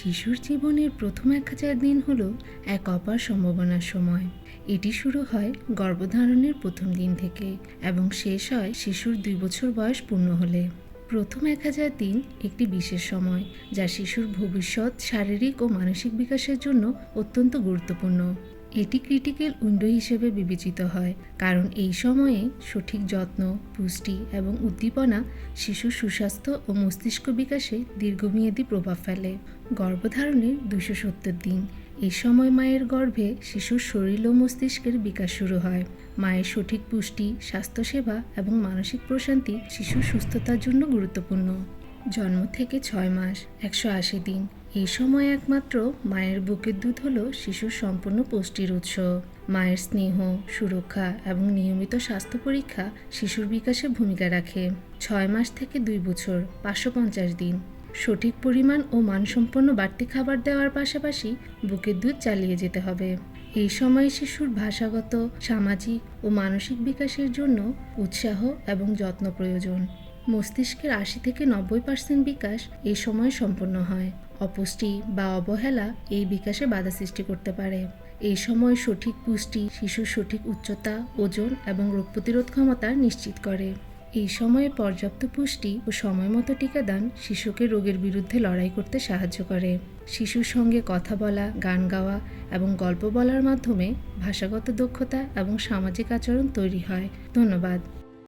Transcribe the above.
শিশুর জীবনের প্রথম 1000 দিন হলো এক অপার সম্ভাবনার সময়। এটি শুরু হয় গর্ভধারণের প্রথম দিন থেকে এবং শেষ হয় শিশুর 2 বছর বয়স পূর্ণ হলে। প্রথম 1000 দিন একটি বিশেষ সময়, যা শিশুর ভবিষ্যৎ শারীরিক ও মানসিক বিকাশের জন্য অত্যন্ত গুরুত্বপূর্ণ। এটি ক্রিটিক্যাল উইন্ডো হিসেবে বিবেচিত হয়, কারণ এই সময়ে সঠিক যত্ন, পুষ্টি এবং উদ্দীপনা শিশুর সুস্বাস্থ্য ও মস্তিষ্ক বিকাশে দীর্ঘমেয়াদী প্রভাব ফেলে। গর্ভধারণের 270 দিন। এই সময় মায়ের গর্ভে শিশুর শরীর ও মস্তিষ্কের বিকাশ শুরু হয়। মায়ের সঠিক পুষ্টি, স্বাস্থ্যসেবা এবং মানসিক প্রশান্তি শিশুর সুস্থতার জন্য গুরুত্বপূর্ণ। জন্ম থেকে 6 মাস 180 দিন। এই সময় একমাত্র মায়ের বুকের দুধ হলো শিশুর সম্পূর্ণ পুষ্টির উৎস। মায়ের স্নেহ, সুরক্ষা এবং নিয়মিত স্বাস্থ্য পরীক্ষা শিশুর বিকাশে ভূমিকা রাখে। 6 মাস থেকে 2 বছর 550 দিন। সঠিক পরিমাণ ও মানসম্পন্ন বাড়তি খাবার দেওয়ার পাশাপাশি বুকের দুধ চালিয়ে যেতে হবে। এই সময়ে শিশুর ভাষাগত, সামাজিক ও মানসিক বিকাশের জন্য উৎসাহ এবং যত্ন প্রয়োজন। মস্তিষ্কের 80 থেকে 90% বিকাশ এই সময় সম্পন্ন হয়। অপুষ্টি বা অবহেলা এই বিকাশে বাধা সৃষ্টি করতে পারে। এই সময় সঠিক পুষ্টি শিশুর সঠিক উচ্চতা, ওজন এবং রোগ প্রতিরোধ ক্ষমতা নিশ্চিত করে। এই সময়ে পর্যাপ্ত পুষ্টি ও সময়মতো টিকাদান শিশুকে রোগের বিরুদ্ধে লড়াই করতে সাহায্য করে। শিশুর সঙ্গে কথা বলা, গান গাওয়া এবং গল্প বলার মাধ্যমে ভাষাগত দক্ষতা এবং সামাজিক আচরণ তৈরি হয়। ধন্যবাদ।